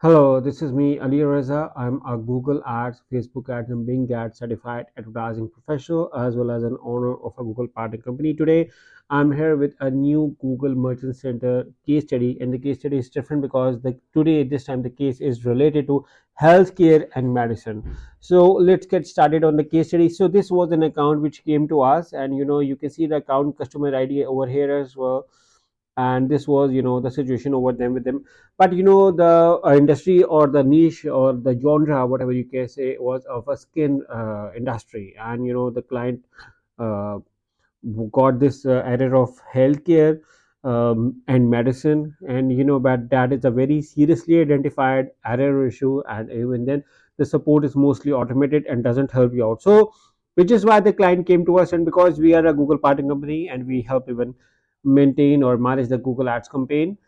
Hello, this is me, Ali Reza. I'm a Google Ads, Facebook Ads, and Bing Ads certified advertising professional, as well as an owner of a Google partner company. Today, I'm here with a new Google Merchant Center case study, and the case study is different because this time, the case is related to healthcare and medicine. So let's get started on the case study. So this was an account which came to us, and you can see the account customer ID over here as well, and this was the situation over them with them. But the industry or the niche or the genre, whatever you can say, was of a skin industry, and the client uh, got this error of healthcare and medicine, and but that is a very seriously identified error issue, and even then the support is mostly automated and doesn't help you out. So which is why the client came to us, and because we are a Google partner company and we help even maintain or manage the Google Ads campaign.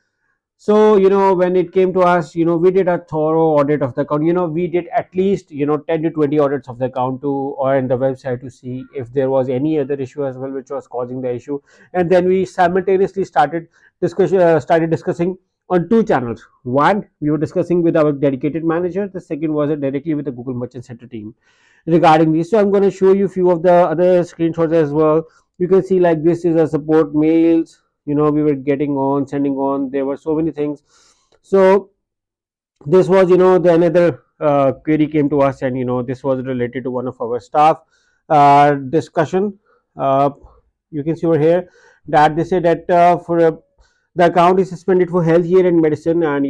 So when it came to us, we did a thorough audit of the account. We did at least 10 to 20 audits of the account to or in the website to see if there was any other issue as well which was causing the issue. And then we simultaneously started discussing on two channels. One, we were discussing with our dedicated manager. The second was directly with the Google Merchant Center team regarding this. So I'm going to show you a few of the other screenshots as well. You can see like this is a support mails, we were getting on, sending on. There were so many things. So this was the another query came to us, and this was related to one of our staff discussion. uh, you can see over here that they said that the account is suspended for health care and medicine, and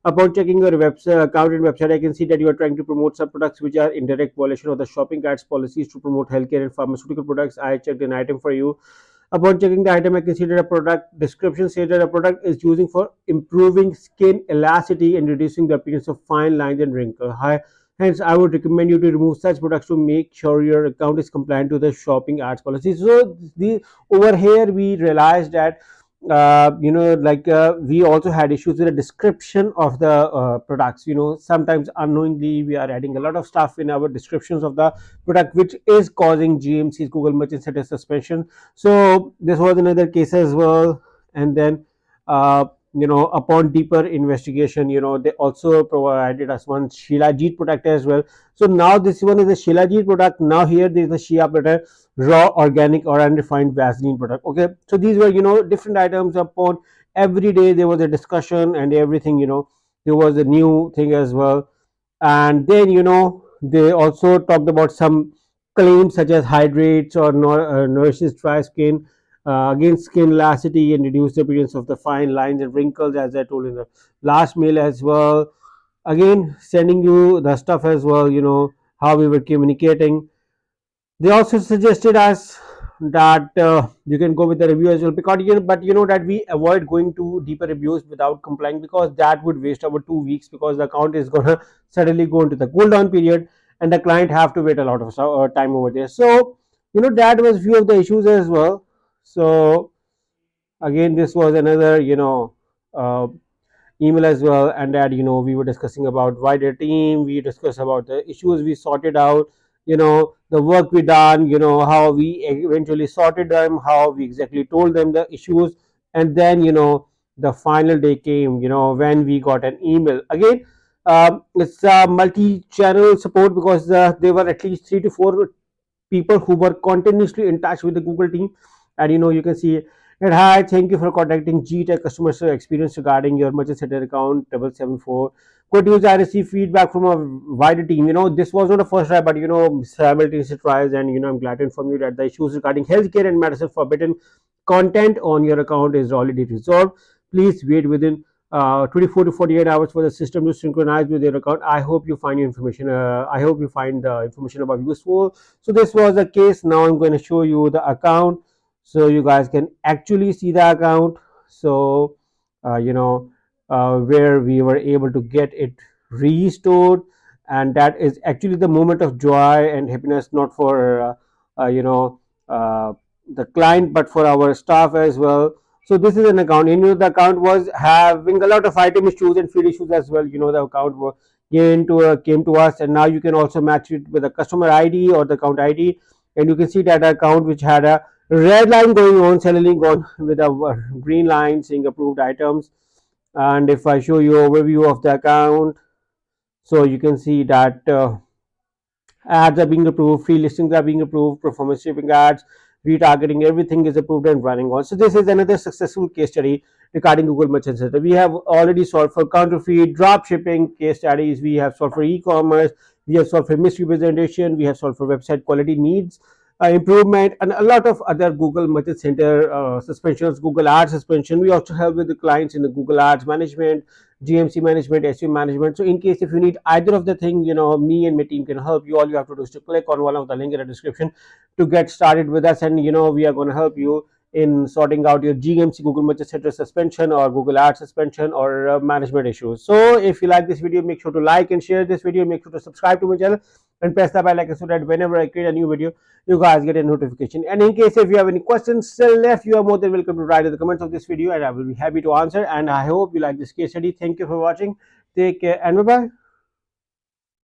upon checking your website account and website, I can see that you are trying to promote some products which are in direct violation of the shopping carts policies to promote healthcare and pharmaceutical products. I checked an item for you. Upon checking the item, I can see that a product description says that a product is using for improving skin elasticity and reducing the appearance of fine lines and wrinkles. Hence, I would recommend you to remove such products to make sure your account is compliant to the shopping ads policy. So, over here we realized that we also had issues with the description of the products. Sometimes unknowingly we are adding a lot of stuff in our descriptions of the product, which is causing GMC's Google Merchant Center suspension. So this was another case as well. And then upon deeper investigation, they also provided us one Shilajit product as well. So now this one is a Shilajit product. Now here there is a Shia product, raw organic or unrefined Vaseline product. Okay, so these were different items. Upon every day there was a discussion and everything. There was a new thing as well. And then they also talked about some claims such as hydrates or nourishes dry skin, against skin elasticity and reduce the appearance of the fine lines and wrinkles, as I told in the last mail as well. Again, sending you the stuff as well, how we were communicating. They also suggested us that you can go with the review as well, because but that we avoid going to deeper reviews without complying, because that would waste our 2 weeks, because the account is gonna suddenly go into the cooldown period and the client have to wait a lot of time over there. So that was few of the issues as well. So again, this was another uh, email as well, and that we were discussing about wider team. We discussed about the issues we sorted out, the work we done, how we eventually sorted them, how we exactly told them the issues. And then the final day came, when we got an email again. It's a multi-channel support, because there were at least 3 to 4 people who were continuously in touch with the Google team. And you can see that, hi, thank you for contacting GTech customer experience regarding your merchant center account 774. Good news, I received feedback from a wider team. This was not a first try, but simultaneous tries, and I'm glad to inform you that the issues regarding healthcare and medicine forbidden content on your account is already resolved. Please wait within 24 to 48 hours for the system to synchronize with your account. I hope you find information. I hope you find the information about useful. So this was the case. Now I'm going to show you the account, so you guys can actually see the account. So where we were able to get it restored, and that is actually the moment of joy and happiness, not for uh, the client, but for our staff as well. So this is an account. The account was having a lot of item issues and field issues as well. The account came to us, and now you can also match it with a customer ID or the account ID, and you can see that account which had a red line going on suddenly gone with a green line saying approved items. And if I show you overview of the account, so you can see that ads are being approved, free listings are being approved, performance shaping ads, retargeting, everything is approved and running on. So this is another successful case study regarding Google Merchant Center. We have already solved for counterfeit, drop shipping case studies, we have solved for e-commerce, we have solved for misrepresentation, we have solved for website quality needs improvement, and a lot of other Google Merchant Center suspensions, Google Ads suspension. We also help with the clients in the Google Ads management, GMC management, SEO management. So in case if you need either of the thing, me and my team can help you. All you have to do is to click on one of the link in the description to get started with us, and we are going to help you in sorting out your GMC, Google Merchant Center suspension, or Google Ads suspension, or management issues. So if you like this video, make sure to like and share this video. Make sure to subscribe to my channel and press the bell icon so that whenever I create a new video, you guys get a notification. And in case if you have any questions still left, you are more than welcome to write in the comments of this video, and I will be happy to answer. And I hope you like this case study. Thank you for watching. Take care and bye bye.